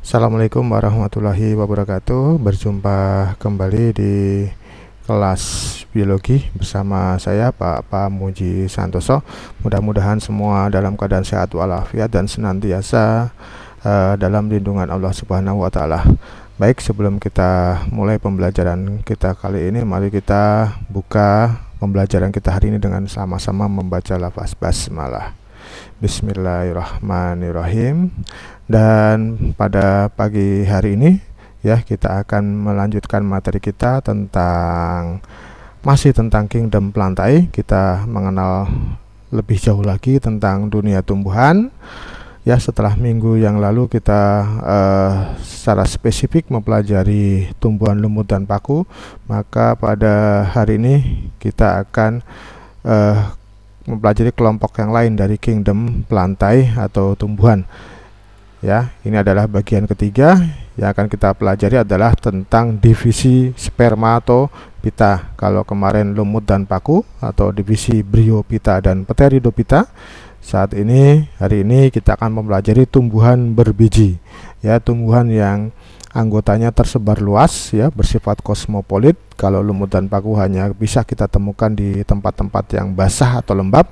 Assalamualaikum warahmatullahi wabarakatuh. Berjumpa kembali di kelas biologi bersama saya Pak Pamuji Santoso. Mudah-mudahan semua dalam keadaan sehat walafiat dan senantiasa dalam lindungan Allah Subhanahu wa taala. Baik, sebelum kita mulai pembelajaran kita kali ini, mari kita buka pembelajaran kita hari ini dengan sama-sama membaca lafaz basmalah. Bismillahirrahmanirrahim. Dan pada pagi hari ini ya, kita akan melanjutkan materi kita masih tentang kingdom plantae. Kita mengenal lebih jauh lagi tentang dunia tumbuhan. Ya, setelah minggu yang lalu kita secara spesifik mempelajari tumbuhan lumut dan paku, maka pada hari ini kita akan mempelajari kelompok yang lain dari kingdom plantae atau tumbuhan. Ya, ini adalah bagian ketiga. Yang akan kita pelajari adalah tentang divisi spermatopita. Kalau kemarin lumut dan paku atau divisi bryopita dan pteridopita, hari ini kita akan mempelajari tumbuhan berbiji. Ya, tumbuhan yang anggotanya tersebar luas, ya, bersifat kosmopolit. Kalau lumut dan paku hanya bisa kita temukan di tempat-tempat yang basah atau lembab.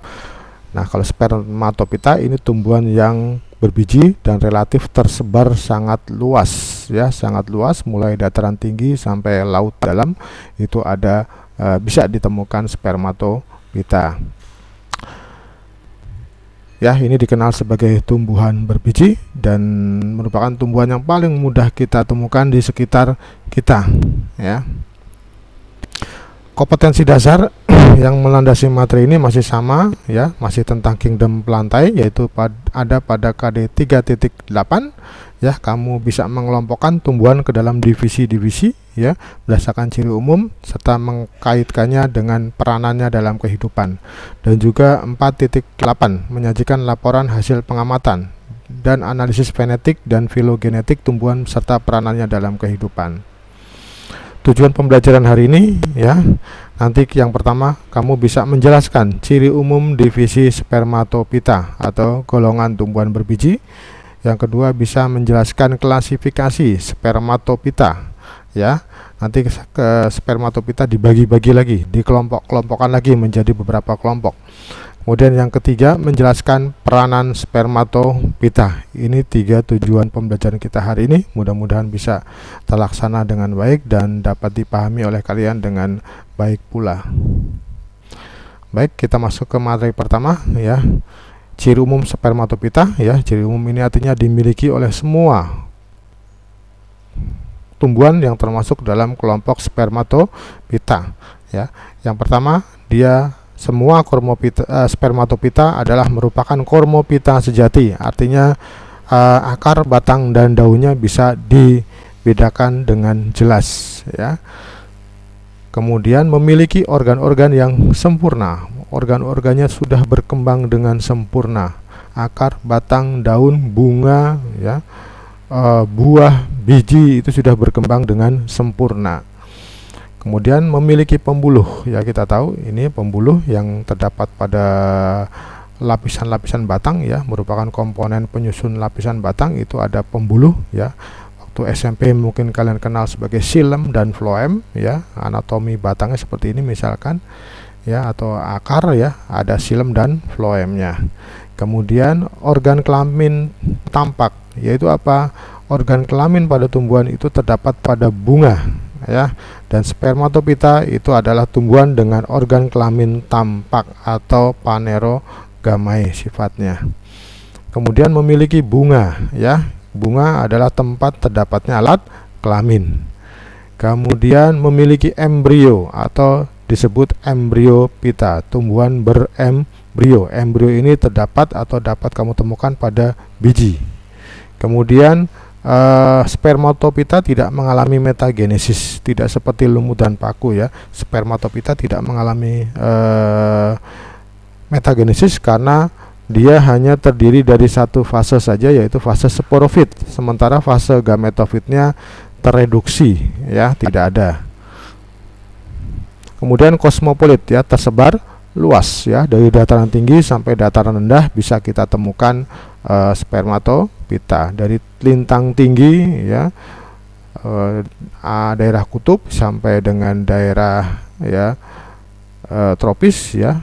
Nah, kalau spermatopita ini tumbuhan yang berbiji dan relatif tersebar sangat luas, ya, sangat luas, mulai dataran tinggi sampai laut dalam itu ada bisa ditemukan spermatopita. Ya, ini dikenal sebagai tumbuhan berbiji dan merupakan tumbuhan yang paling mudah kita temukan di sekitar kita, ya. Kompetensi dasar yang melandasi materi ini masih sama, ya, masih tentang kingdom plantae, yaitu ada pada KD 3.8. Ya, kamu bisa mengelompokkan tumbuhan ke dalam divisi-divisi, ya, berdasarkan ciri umum serta mengkaitkannya dengan peranannya dalam kehidupan. Dan juga 4.8 menyajikan laporan hasil pengamatan dan analisis fenetik dan filogenetik tumbuhan serta peranannya dalam kehidupan. Tujuan pembelajaran hari ini, ya, nanti yang pertama kamu bisa menjelaskan ciri umum divisi spermatopita atau golongan tumbuhan berbiji. Yang kedua bisa menjelaskan klasifikasi spermatopita, ya. Nanti ke spermatopita dibagi-bagi lagi, dikelompok-kelompokkan lagi menjadi beberapa kelompok. Kemudian yang ketiga menjelaskan peranan spermatopita. Ini 3 tujuan pembelajaran kita hari ini. Mudah-mudahan bisa terlaksana dengan baik dan dapat dipahami oleh kalian dengan baik pula. Baik, kita masuk ke materi pertama, ya. Ciri umum spermatopita, ya. Ciri umum ini artinya dimiliki oleh semua tumbuhan yang termasuk dalam kelompok spermatopita, ya. Yang pertama, semua spermatopita adalah merupakan kormopita sejati, artinya akar, batang, dan daunnya bisa dibedakan dengan jelas, ya. Kemudian memiliki organ-organ yang sempurna, organ-organnya sudah berkembang dengan sempurna, akar, batang, daun, bunga, ya, buah, biji itu sudah berkembang dengan sempurna. Kemudian memiliki pembuluh, ya, kita tahu ini pembuluh yang terdapat pada lapisan-lapisan batang, ya, merupakan komponen penyusun lapisan batang. Itu ada pembuluh, ya. Waktu SMP mungkin kalian kenal sebagai xilem dan floem, ya, anatomi batangnya seperti ini misalkan, ya, atau akar, ya, ada xilem dan floemnya. Kemudian organ kelamin tampak, yaitu apa? Organ kelamin pada tumbuhan itu terdapat pada bunga, ya, dan spermatopita itu adalah tumbuhan dengan organ kelamin tampak atau phanerogamae sifatnya. Kemudian memiliki bunga, ya. Bunga adalah tempat terdapatnya alat kelamin. Kemudian memiliki embrio atau disebut embryopita, tumbuhan berembrio. Embrio ini terdapat atau dapat kamu temukan pada biji. Kemudian spermatopita tidak mengalami metagenesis, tidak seperti lumut dan paku, ya. Spermatopita tidak mengalami metagenesis karena dia hanya terdiri dari satu fase saja, yaitu fase sporofit, sementara fase gametofitnya tereduksi, ya, tidak ada. Kemudian kosmopolit, ya, tersebar luas, ya, dari dataran tinggi sampai dataran rendah bisa kita temukan spermatopita. spermatopita dari lintang tinggi ya, daerah kutub sampai dengan daerah ya tropis ya,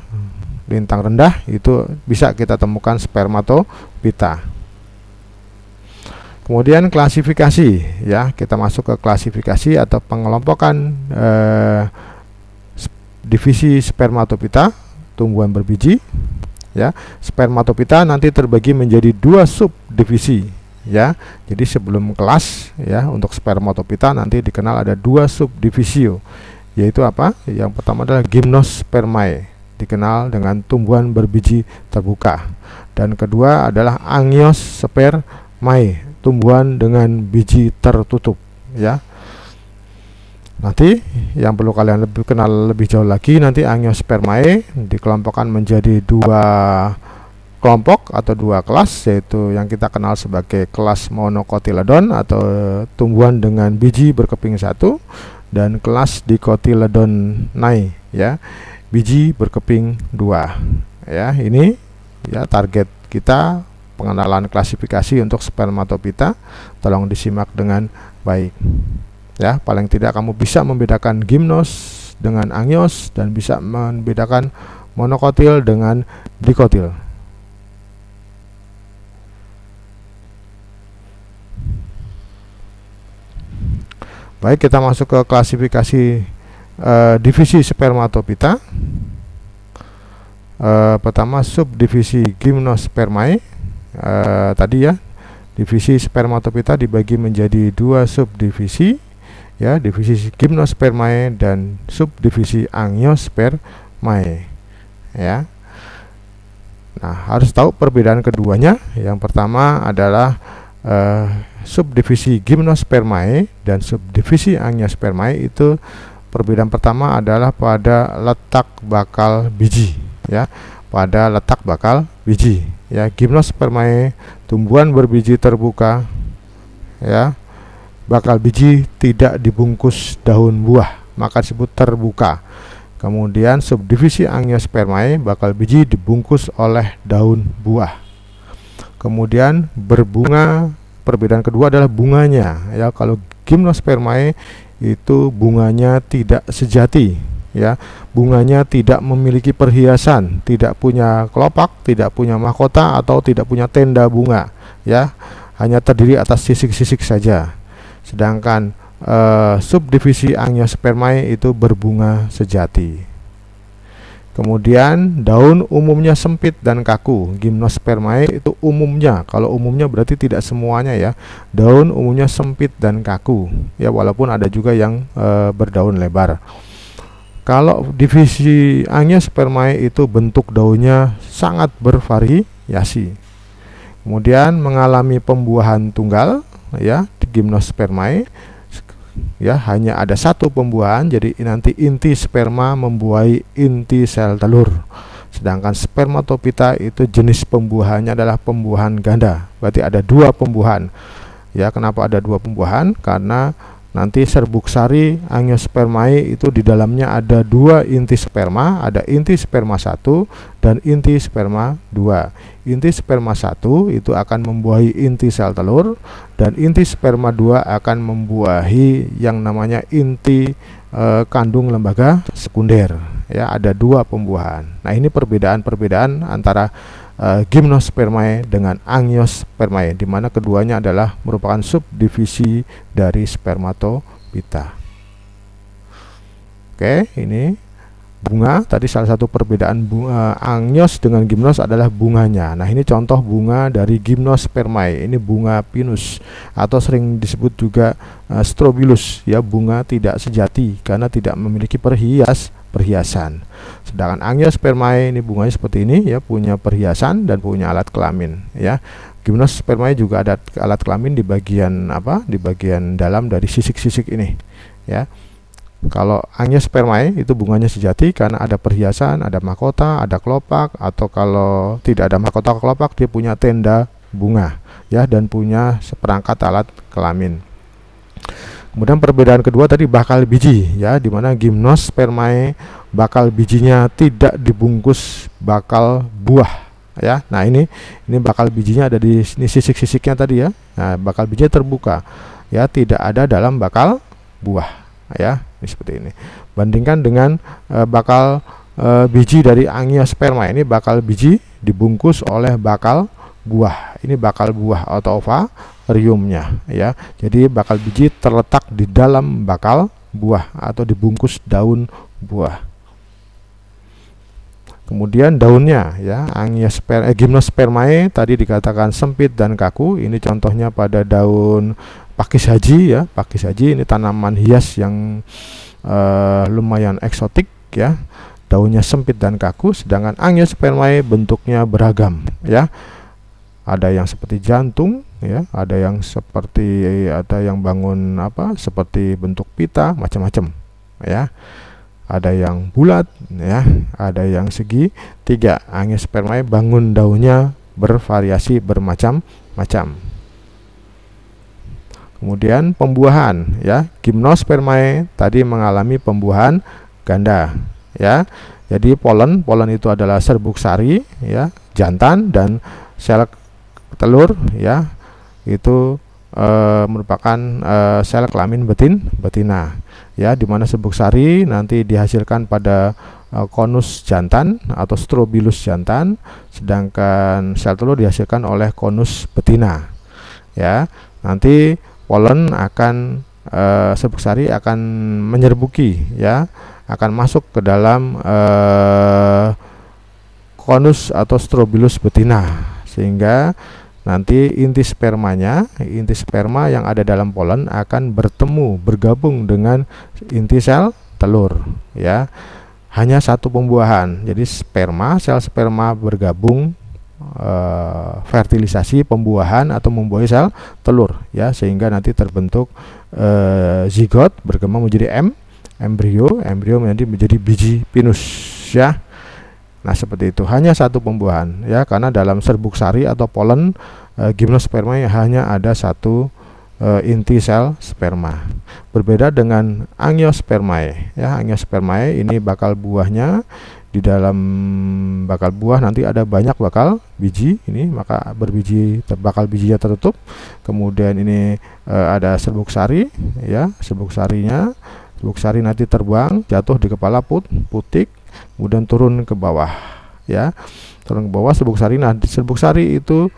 lintang rendah, itu bisa kita temukan spermatopita. Kemudian klasifikasi ya, kita masuk ke klasifikasi atau pengelompokan divisi spermatopita tumbuhan berbiji ya. Spermatopita nanti terbagi menjadi 2 subdivisi ya. Jadi sebelum kelas ya, untuk spermatopita nanti dikenal ada 2 subdivisio, yaitu apa? Yang pertama adalah Gymnospermae, dikenal dengan tumbuhan berbiji terbuka, dan kedua adalah Angiospermae, tumbuhan dengan biji tertutup ya. Nanti yang perlu kalian kenal lebih jauh lagi, nanti Angiospermae dikelompokkan menjadi 2 kelompok atau 2 kelas, yaitu yang kita kenal sebagai kelas Monocotyledon atau tumbuhan dengan biji berkeping 1, dan kelas Dicotyledonae ya, biji berkeping 2 ya. Ini ya target kita, pengenalan klasifikasi untuk spermatopita. Tolong disimak dengan baik ya. Paling tidak kamu bisa membedakan gimnos dengan angios dan bisa membedakan monokotil dengan dikotil. Baik, kita masuk ke klasifikasi divisi spermatopita. Pertama subdivisi Gymnospermae. Tadi ya, divisi spermatopita dibagi menjadi 2 subdivisi ya, divisi Gymnospermae dan subdivisi Angiospermae ya. Nah, harus tahu perbedaan keduanya. Yang pertama adalah subdivisi Gymnospermae dan subdivisi Angiospermae. Itu perbedaan pertama adalah pada letak bakal biji ya, pada letak bakal biji ya. Gymnospermae tumbuhan berbiji terbuka ya, bakal biji tidak dibungkus daun buah, maka disebut terbuka. Kemudian subdivisi Angiospermae bakal biji dibungkus oleh daun buah. Kemudian berbunga, perbedaan kedua adalah bunganya ya. Kalau Gymnospermae itu bunganya tidak sejati ya, bunganya tidak memiliki perhiasan, tidak punya kelopak, tidak punya mahkota atau tidak punya tenda bunga ya, hanya terdiri atas sisik-sisik saja. Sedangkan subdivisi Angiospermae itu berbunga sejati. Kemudian daun umumnya sempit dan kaku. Gymnospermae itu umumnya, kalau umumnya berarti tidak semuanya ya, daun umumnya sempit dan kaku ya, walaupun ada juga yang berdaun lebar. Kalau divisi Angiospermae itu bentuk daunnya sangat bervariasi. Kemudian mengalami pembuahan tunggal ya. Di Gymnospermae ya hanya ada 1 pembuahan, jadi nanti inti sperma membuahi inti sel telur. Sedangkan spermatopita itu jenis pembuahannya adalah pembuahan ganda, berarti ada 2 pembuahan ya. Kenapa ada 2 pembuahan? Karena nanti serbuk sari Angiospermae itu di dalamnya ada 2 inti sperma, ada inti sperma 1 dan inti sperma 2. Inti sperma 1 itu akan membuahi inti sel telur, dan inti sperma 2 akan membuahi yang namanya inti kandung lembaga sekunder ya. Ada 2 pembuahan. Nah, ini perbedaan-perbedaan antara Gymnospermae dengan Angiospermae, di mana keduanya adalah merupakan subdivisi dari spermatopita. Oke, ini bunga. Tadi salah satu perbedaan bunga Angios dengan Gymnos adalah bunganya. Nah, ini contoh bunga dari Gymnospermae. Ini bunga pinus atau sering disebut juga strobilus ya, bunga tidak sejati karena tidak memiliki perhiasan. Sedangkan Angiospermae ini bunganya seperti ini ya, punya perhiasan dan punya alat kelamin ya. Gymnospermae juga ada alat kelamin di bagian apa? Di bagian dalam dari sisik-sisik ini ya. Kalau Angiospermae itu bunganya sejati karena ada perhiasan, ada mahkota, ada kelopak, atau kalau tidak ada mahkota kelopak dia punya tenda bunga ya, dan punya seperangkat alat kelamin. Kemudian perbedaan kedua tadi bakal biji ya, dimana Gymnospermae bakal bijinya tidak dibungkus bakal buah ya. Nah, ini bakal bijinya ada di sini, sisik-sisiknya tadi ya. Nah, bakal bijinya terbuka ya, tidak ada dalam bakal buah ya. Ini seperti ini. Bandingkan dengan bakal biji dari angiosperma. Ini bakal biji dibungkus oleh bakal buah. Ini bakal buah atau ovariumnya ya. Jadi bakal biji terletak di dalam bakal buah atau dibungkus daun buah. Kemudian daunnya ya, Gymnospermae tadi dikatakan sempit dan kaku. Ini contohnya pada daun pakis haji ya. Pakis haji ini tanaman hias yang lumayan eksotik ya. Daunnya sempit dan kaku, sedangkan Angiospermae bentuknya beragam ya. Ada yang seperti jantung ya, ada yang bangun seperti bentuk pita, macam-macam ya. Ada yang bulat ya, ada yang segitiga. Angiospermae bangun daunnya bervariasi bermacam-macam. Kemudian pembuahan ya, Gymnospermae tadi mengalami pembuahan ganda ya. Jadi polen itu adalah serbuk sari ya, jantan, dan sel telur ya, itu merupakan sel kelamin betina ya, dimana serbuk sari nanti dihasilkan pada konus jantan atau strobilus jantan, sedangkan sel telur dihasilkan oleh konus betina ya. Nanti polen akan serbuk sari akan menyerbuki ya, akan masuk ke dalam konus atau strobilus betina, sehingga nanti inti sperma yang ada dalam polen akan bergabung dengan inti sel telur ya. Hanya satu pembuahan, jadi sel sperma bergabung, fertilisasi, pembuahan atau membuahi sel telur ya, sehingga nanti terbentuk zigot, berkembang menjadi embrio menjadi biji pinus ya. Nah, seperti itu, hanya satu pembuahan ya, karena dalam serbuk sari atau polen Gymnospermae hanya ada satu inti sel sperma. Berbeda dengan Angiospermae ya. Angiospermae ini bakal buahnya, di dalam bakal buah nanti ada banyak bakal biji ini, maka bakal bijinya tertutup. Kemudian ini ada serbuk sari ya, serbuk sari nanti terbang, jatuh di kepala putik, kemudian turun ke bawah ya, turun ke bawah serbuk sari. Nah, serbuk sari itu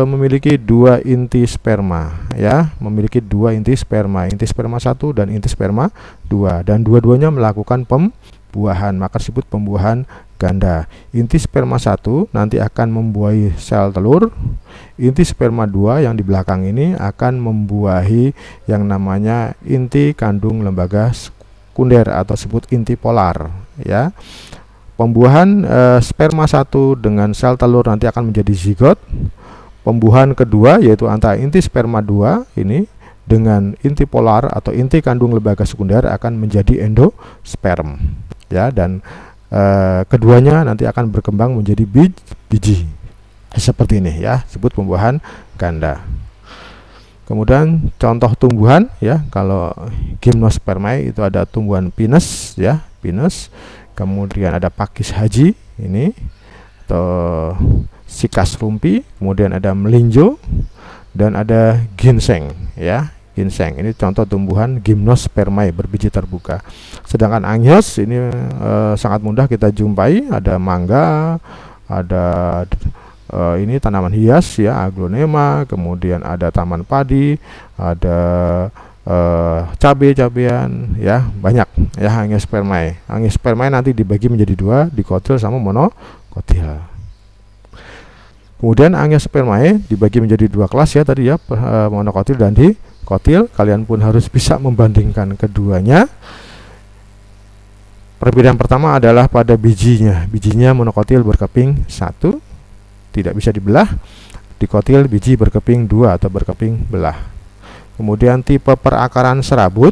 memiliki dua inti sperma ya, memiliki dua inti sperma 1 dan inti sperma 2, dan dua-duanya melakukan pembuahan, maka disebut pembuahan ganda. Inti sperma 1 nanti akan membuahi sel telur, inti sperma 2 yang di belakang ini akan membuahi yang namanya inti kandung lembaga sekunder atau disebut inti polar ya. Pembuahan sperma 1 dengan sel telur nanti akan menjadi zigot. Pembuahan kedua yaitu antara inti sperma 2 ini dengan inti polar atau inti kandung lembaga sekunder akan menjadi endosperm ya, dan keduanya nanti akan berkembang menjadi biji seperti ini ya, disebut pembuahan ganda. Kemudian contoh tumbuhan ya, kalau Gymnospermae itu ada tumbuhan pinus ya, kemudian ada pakis haji ini atau sikas rumpi, kemudian ada melinjo, dan ada ginseng ya. Ginseng ini contoh tumbuhan Gymnospermae berbiji terbuka. Sedangkan Angios ini sangat mudah kita jumpai, ada mangga, ada ini tanaman hias ya, aglonema, kemudian ada taman padi, ada cabai-cabean ya, banyak ya. Angiospermae nanti dibagi menjadi dua, dikotil sama monokotil. Kemudian Angiospermae dibagi menjadi dua kelas ya tadi ya, monokotil dan dikotil. Kalian pun harus bisa membandingkan keduanya. Perbedaan pertama adalah pada bijinya. Bijinya monokotil berkeping 1, tidak bisa dibelah. Dikotil biji berkeping 2 atau berkeping belah. Kemudian tipe perakaran serabut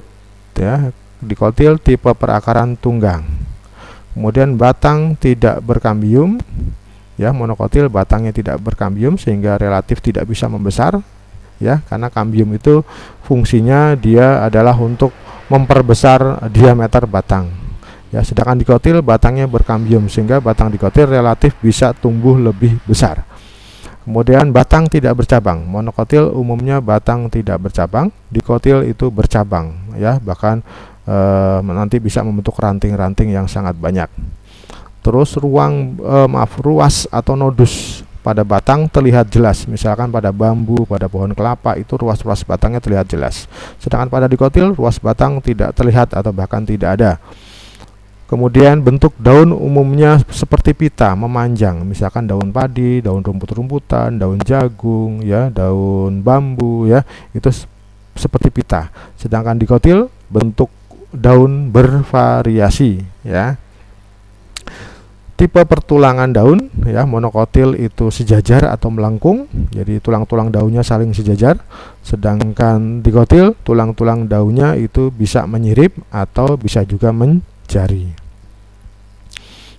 ya, dikotil tipe perakaran tunggang. Kemudian batang tidak berkambium ya, monokotil batangnya tidak berkambium sehingga relatif tidak bisa membesar ya, karena kambium itu fungsinya dia adalah untuk memperbesar diameter batang ya, sedangkan dikotil batangnya berkambium sehingga batang dikotil relatif bisa tumbuh lebih besar. Kemudian batang tidak bercabang. Monokotil umumnya batang tidak bercabang, dikotil itu bercabang, ya, bahkan nanti bisa membentuk ranting-ranting yang sangat banyak. Terus ruas atau nodus pada batang terlihat jelas, misalkan pada bambu, pada pohon kelapa itu ruas-ruas batangnya terlihat jelas. Sedangkan pada dikotil ruas batang tidak terlihat atau bahkan tidak ada. Kemudian bentuk daun umumnya seperti pita, memanjang, misalkan daun padi, daun rumput-rumputan, daun jagung, ya, daun bambu, ya, itu seperti pita. Sedangkan dikotil bentuk daun bervariasi, ya. Tipe pertulangan daun, ya, monokotil itu sejajar atau melengkung, jadi tulang-tulang daunnya saling sejajar. Sedangkan dikotil tulang-tulang daunnya itu bisa menyirip atau bisa juga menjari.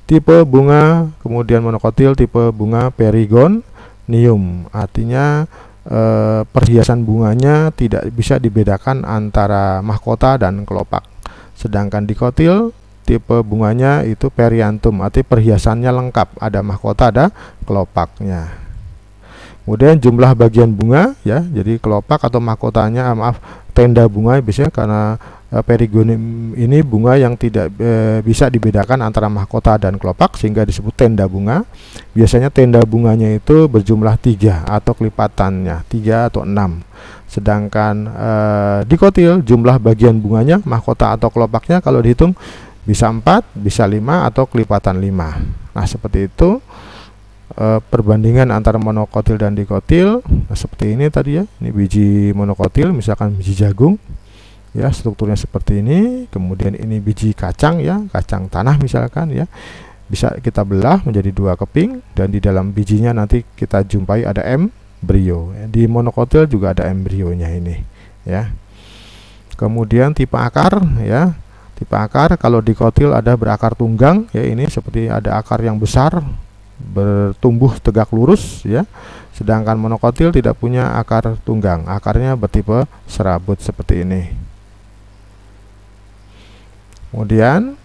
Tipe bunga kemudian monokotil tipe bunga perigonium, artinya perhiasan bunganya tidak bisa dibedakan antara mahkota dan kelopak. Sedangkan dikotil tipe bunganya itu periantum, arti perhiasannya lengkap, ada mahkota, ada kelopaknya. Kemudian jumlah bagian bunga, ya, jadi kelopak atau mahkotanya, tenda bunga biasanya karena perigonium ini bunga yang tidak bisa dibedakan antara mahkota dan kelopak sehingga disebut tenda bunga. Biasanya tenda bunganya itu berjumlah 3 atau kelipatannya 3 atau 6. Sedangkan dikotil jumlah bagian bunganya, mahkota atau kelopaknya kalau dihitung bisa 4, bisa 5 atau kelipatan 5. Nah, seperti itu perbandingan antara monokotil dan dikotil. Nah, seperti ini tadi, ya, ini biji monokotil, misalkan biji jagung, ya, strukturnya seperti ini. Kemudian ini biji kacang, ya, kacang tanah misalkan, ya, bisa kita belah menjadi 2 keping dan di dalam bijinya nanti kita jumpai ada embrio. Di monokotil juga ada embrionya ini, ya. Kemudian tipe akar, ya, tipe akar kalau dikotil ada berakar tunggang, ya, ini seperti ada akar yang besar bertumbuh tegak lurus, ya. Sedangkan monokotil tidak punya akar tunggang, akarnya bertipe serabut seperti ini. Kemudian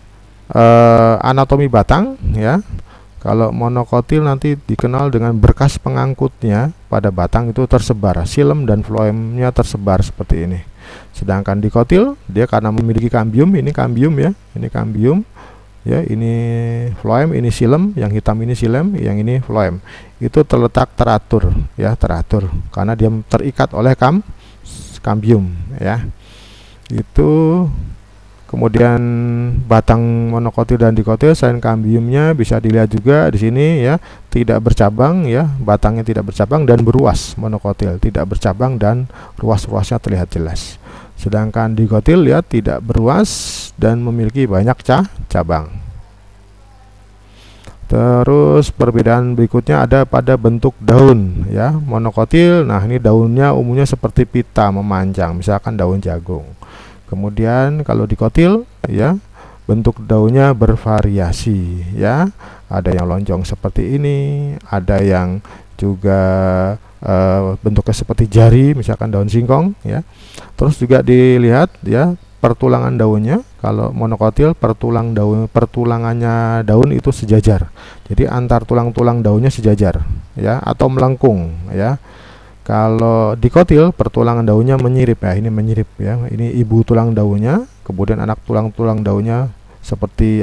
anatomi batang, ya, kalau monokotil nanti dikenal dengan berkas pengangkutnya pada batang itu tersebar, xilem dan floemnya tersebar seperti ini. Sedangkan dikotil dia karena memiliki kambium, ini kambium, ya, ini kambium, ya, ini floem, ini xilem, yang hitam ini xilem, yang ini floem. Itu terletak teratur, ya, teratur karena dia terikat oleh kambium, ya. Itu kemudian batang monokotil dan dikotil selain kambiumnya bisa dilihat juga di sini, ya, tidak bercabang, ya, batangnya tidak bercabang dan beruas. Monokotil tidak bercabang dan ruas-ruasnya terlihat jelas. Sedangkan dikotil, ya, tidak beruas dan memiliki banyak cabang. Terus perbedaan berikutnya ada pada bentuk daun, ya. Monokotil, nah ini daunnya umumnya seperti pita, memanjang, misalkan daun jagung. Kemudian kalau dikotil, ya, bentuk daunnya bervariasi, ya. Ada yang lonjong seperti ini, ada yang juga bentuknya seperti jari, misalkan daun singkong, ya. Terus juga dilihat, ya, pertulangan daunnya. Kalau monokotil pertulangannya daun itu sejajar. Jadi antar tulang-tulang daunnya sejajar, ya, atau melengkung, ya. Kalau dikotil pertulangan daunnya menyirip, ya, ini menyirip, ya. Ini ibu tulang daunnya, kemudian anak tulang-tulang daunnya seperti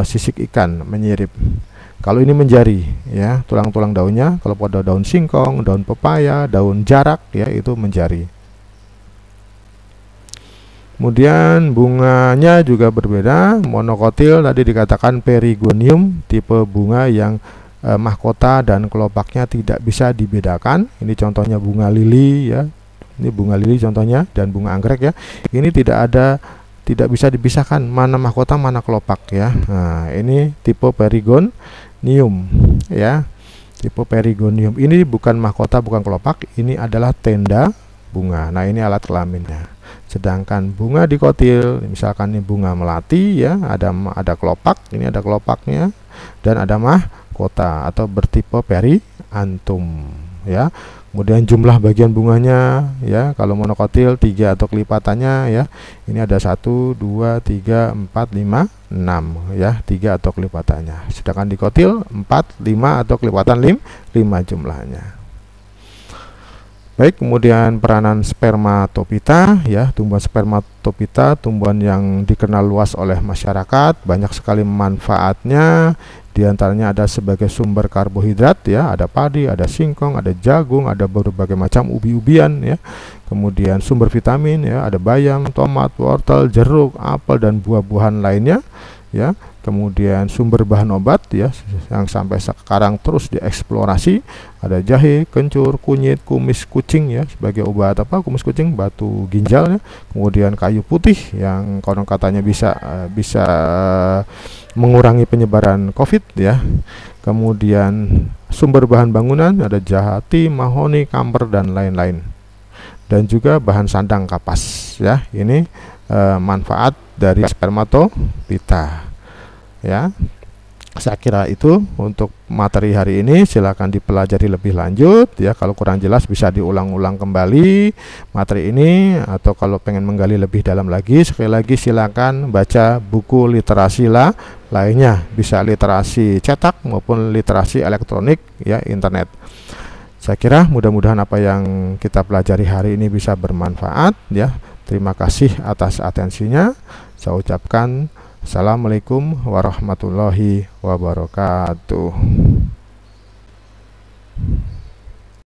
sisik ikan menyirip. Kalau ini menjari, ya, tulang-tulang daunnya. Kalau pada daun singkong, daun pepaya, daun jarak, ya, itu menjari. Kemudian bunganya juga berbeda. Monokotil tadi dikatakan perigonium, tipe bunga yang mahkota dan kelopaknya tidak bisa dibedakan. Ini contohnya bunga lili, ya. Ini bunga lili contohnya, dan bunga anggrek, ya. Ini tidak bisa dipisahkan mana mahkota mana kelopak, ya. Nah, ini tipe perigonium, ya. Tipe perigonium ini bukan mahkota, bukan kelopak, ini adalah tenda bunga. Nah, ini alat kelaminnya. Sedangkan bunga dikotil, misalkan ini bunga melati, ya, ada kelopak, ini ada kelopaknya, dan ada mahkota atau bertipe periantum, ya. Kemudian jumlah bagian bunganya ya, kalau monokotil 3 atau kelipatannya ya. Ini ada 1 2 3 4 5 6 ya, 3 atau kelipatannya. Sedangkan dikotil 4 5 atau kelipatan 5 jumlahnya. Baik, kemudian peranan spermatopita ya, tumbuhan spermatopita, tumbuhan yang dikenal luas oleh masyarakat, banyak sekali manfaatnya. Di antaranya ada sebagai sumber karbohidrat ya, ada padi, ada singkong, ada jagung, ada berbagai macam ubi-ubian ya. Kemudian sumber vitamin ya, ada bayam, tomat, wortel, jeruk, apel dan buah-buahan lainnya ya. Kemudian sumber bahan obat ya, yang sampai sekarang terus dieksplorasi, ada jahe, kencur, kunyit, kumis kucing ya, sebagai obat apa, kumis kucing, batu ginjal ya. Kemudian kayu putih yang konon katanya bisa mengurangi penyebaran COVID ya. Kemudian sumber bahan bangunan ada jati, mahoni, kamper dan lain-lain. Dan juga bahan sandang kapas ya. Ini manfaat dari spermatopita ya. Saya kira itu untuk materi hari ini. Silakan dipelajari lebih lanjut ya. Kalau kurang jelas bisa diulang-ulang kembali materi ini, atau kalau pengen menggali lebih dalam lagi, sekali lagi silakan baca buku literasi lainnya, bisa literasi cetak maupun literasi elektronik ya, internet. Saya kira mudah-mudahan apa yang kita pelajari hari ini bisa bermanfaat ya. Terima kasih atas atensinya. Saya ucapkan Assalamualaikum warahmatullahi wabarakatuh.